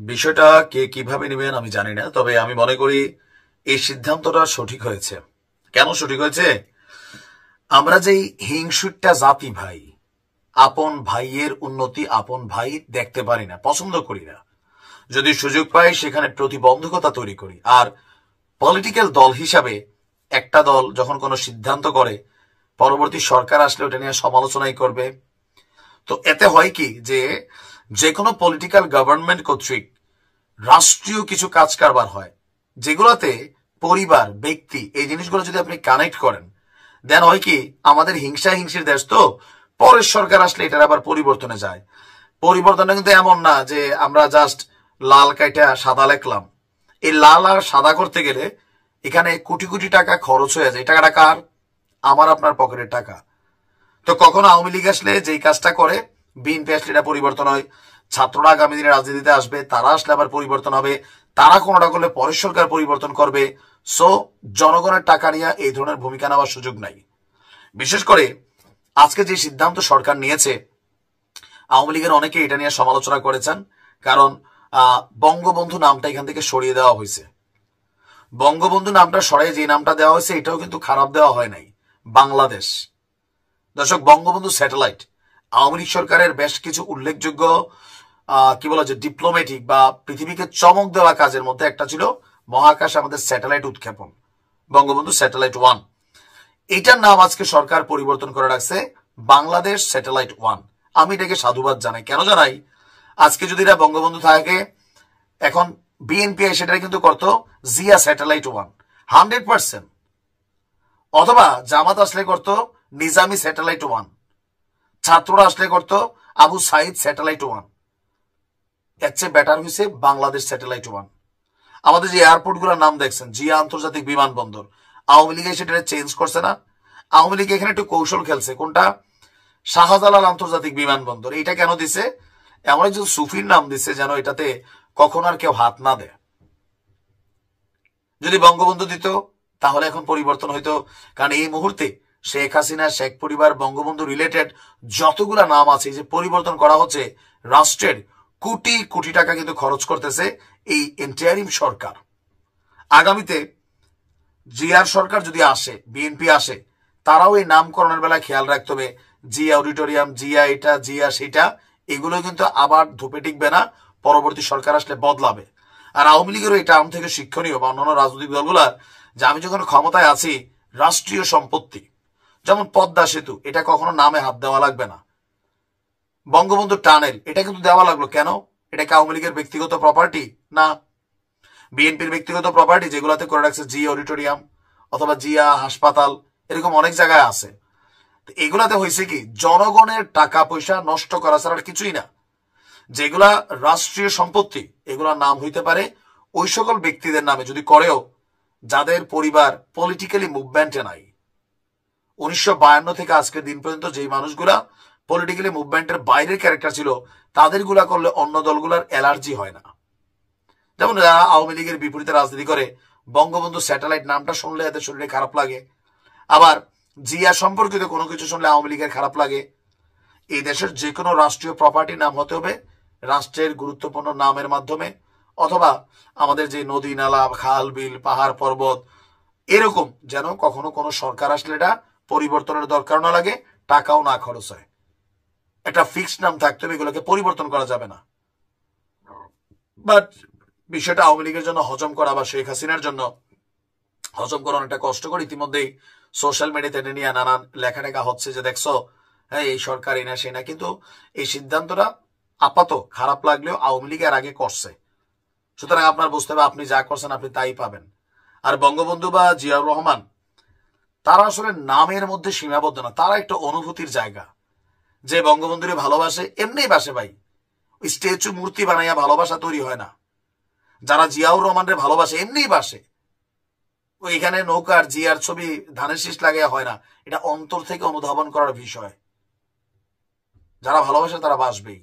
বিষয়টা কে কিভাবে নেবেন আমি জানি না, তবে আমি মনে করি এই সিদ্ধান্তটা সঠিক হয়েছে। কেন সঠিক হয়েছে? আমরা যেই হিংসুটটা জাতি ভাই, আপন ভাইয়ের উন্নতি আপন ভাই দেখতে পারি না, পছন্দ করি না। যদি সুযোগ পাই সেখানে প্রতিবন্ধকতা তৈরি করি। আর পলিটিক্যাল দল হিসাবে একটা দল যখন কোনো সিদ্ধান্ত করে, পরবর্তী সরকার আসলে ওটা নিয়ে সমালোচনাই করবে। তো এতে হয় কি যে যে কোনো পলিটিক্যাল গভর্নমেন্ট কর্তৃক রাষ্ট্রীয় কিছু কাজ কারবার হয়, যেগুলোতে পরিবার ব্যক্তি এই জিনিসগুলো যদি আপনি কানেক্ট করেন, দেন হয় কি আমাদের হিংসা হিংসির দেশ, তো পরের সরকার আসলে এটার আবার পরিবর্তনে যায়। পরিবর্তনটা কিন্তু এমন না যে আমরা জাস্ট লাল কাইটা সাদা লেখলাম। এই লাল আর সাদা করতে গেলে এখানে কোটি কোটি টাকা খরচ হয়ে যায়। এই টাকাটা কার? আমার আপনার পকেটের টাকা। তো কখনো আওয়ামী লীগ আসলে যেই কাজটা করে, বিএনপি আসলে এটা পরিবর্তন হয়। ছাত্ররা আগামী দিনে রাজনীতিতে আসবে, তারা আসলে আবার পরিবর্তন হবে। তারা কোনোটা করলে পরের সরকার পরিবর্তন করবে। সো জনগণের টাকা নিয়ে এই ধরনের ভূমিকা নেওয়ার সুযোগ নাই। বিশেষ করে আজকে যে সিদ্ধান্ত সরকার নিয়েছে, আওয়ামী লীগের অনেকে এটা নিয়ে সমালোচনা করেছেন। কারণ বঙ্গবন্ধু নামটা এখান থেকে সরিয়ে দেওয়া হয়েছে। বঙ্গবন্ধু নামটা সরাই যে নামটা দেওয়া হয়েছে, এটাও কিন্তু খারাপ দেওয়া হয় নাই, বাংলাদেশ। দর্শক, বঙ্গবন্ধু স্যাটেলাইট আওয়ামী লীগ সরকারের বেশ কিছু উল্লেখযোগ্য কি বলা যায় ডিপ্লোম্যাটিক বা পৃথিবীকে চমক দেওয়া কাজের মধ্যে একটা ছিল মহাকাশে আমাদের স্যাটেলাইট উৎক্ষেপণ, বঙ্গবন্ধু স্যাটেলাইট 1। এটার নাম আজকে সরকার পরিবর্তন করে রাখছে বাংলাদেশ স্যাটেলাইট 1। আমি এটাকে সাধুবাদ জানাই। কেন জানাই? আজকে যদি এটা বঙ্গবন্ধু থাকে, এখন বিএনপি সেটা কিন্তু করতো জিয়া স্যাটেলাইট 1 100%, অথবা জামাত আসলে করতো নিজামি স্যাটেলাইট 1, ছাত্ররা আসলে করতো আবু সাইদ স্যাটেলাইট 1। এর চেয়ে বেটার হয়েছে বাংলাদেশ স্যাটেলাইট 1। আমাদের যে এয়ারপোর্ট গুলোর নাম দেখছেন, জিয়া আন্তর্জাতিক বিমানবন্দর, আওয়ামী লীগ সেটা চেঞ্জ করছে না? আওয়ামী লীগ এখানে একটু কৌশল খেলছে। কোনটা? শাহজালাল আন্তর্জাতিক বিমানবন্দর। এটা কেন দিছে? এমন একজন সুফির নাম দিছে যেন এটাতে কখন আর কেউ হাত না দেয়। যদি বঙ্গবন্ধু দিত তাহলে এখন পরিবর্তন হইতো। কারণ এই মুহূর্তে শেখ হাসিনা, শেখ পরিবার, বঙ্গবন্ধু রিলেটেড যতগুলা নাম আছে যে পরিবর্তন করা হচ্ছে, রাষ্ট্রের কোটি কোটি টাকা কিন্তু খরচ করতেছে এই ইন্টারিম সরকার। আগামীতে জিয়ার সরকার যদি আসে, বিএনপি আসে, তারাও এই নামকরণের বেলায় খেয়াল রাখতে হবে। জিয়া অডিটোরিয়াম, জিয়া এটা, জিয়া সেটা, এগুলো কিন্তু আবার ধূপে টিকবে না, পরবর্তী সরকার আসলে বদলাবে। আর আওয়ামী লীগেরও এটা আমার থেকে শিক্ষণীয় বা অন্যান্য রাজনৈতিক দলগুলার, যে আমি যখন ক্ষমতায় আছি, রাষ্ট্রীয় সম্পত্তি যেমন পদ্মা সেতু, এটা কখনো নামে হাত দেওয়া লাগবে না। বঙ্গবন্ধু টানেল, এটা কিন্তু দেওয়া লাগলো কেন? এটা কি আওয়ামী লীগের ব্যক্তিগত প্রপার্টি? না, বিএনপির ব্যক্তিগত প্রপার্টি, যেগুলোতে করে রাখছে জিয়া অডিটোরিয়াম অথবা জিয়া হাসপাতাল, এরকম অনেক জায়গায় আছে। এগুলাতে হয়েছে কি, জনগণের টাকা পয়সা নষ্ট করা ছাড়া কিছুই না। যেগুলা রাষ্ট্রীয় সম্পত্তি, এগুলার নাম হইতে পারে ওই সকল ব্যক্তিদের নামে, যদি করেও যাদের পরিবার পলিটিক্যালি মুভমেন্টে নাই। 1952 থেকে আজকের দিন পর্যন্ত যেই মানুষগুলা পলিটিক্যালি মুভমেন্টের বাইরের ক্যারেক্টার ছিল, তাদের গুলা করলে অন্য দলগুলার অ্যালার্জি হয় না। যেমন যারা আওয়ামী লীগের বিপরীতে রাজনীতি করে, বঙ্গবন্ধু স্যাটেলাইট নামটা শুনলে এদের শরীরে খারাপ লাগে। আবার জিয়া সম্পর্কিত কোনো কিছু শুনলে আওয়ামী লীগের খারাপ লাগে। এই দেশের যে কোনো রাষ্ট্রীয় প্রপার্টির নাম হতে হবে রাষ্ট্রের গুরুত্বপূর্ণ নামের মাধ্যমে, অথবা আমাদের যে নদী নালা, খাল বিল, পাহাড় পর্বত, এরকম যেন কখনো কোনো সরকার আসলে এটা পরিবর্তনের দরকার না লাগে, টাকাও না খরচ হয়। একটা ফিক্সড নাম থাকতে হবে, এগুলোকে পরিবর্তন করা যাবে না। বাট বিষয়টা আওয়ামী লীগের জন্য হজম করা বা শেখ হাসিনার জন্য হজম করা অনেকটা কষ্টকর। ইতিমধ্যেই সোশ্যাল মিডিয়াতে নিয়ে নানান লেখাটেখা হচ্ছে যে দেখছো, হ্যাঁ এই সরকার এনা সে না, কিন্তু এই সিদ্ধান্তটা আপাতত খারাপ লাগলেও আওয়ামী লীগ এর আগে করছে। সুতরাং আপনার বুঝতে হবে, আপনি যা করছেন আপনি তাই পাবেন। আর বঙ্গবন্ধু বা জিয়াউর রহমান, তারা আসলে নামের মধ্যে সীমাবদ্ধ না, তারা একটা অনুভূতির জায়গা। যে বঙ্গবন্ধুরে ভালোবাসে এমনি বাসে ভাই, ওই স্ট্যাচু মূর্তি বানাইয়া ভালোবাসা তৈরি হয় না। যারা জিয়াউর রহমানরে ভালোবাসে এমনি বাসে, ওইখানে নৌকার জিয়ার ছবি ধানের শীষ লাগাইয়া হয় না। এটা অন্তর থেকে অনুধাবন করার বিষয়। যারা ভালোবাসে তারা বাসবেই।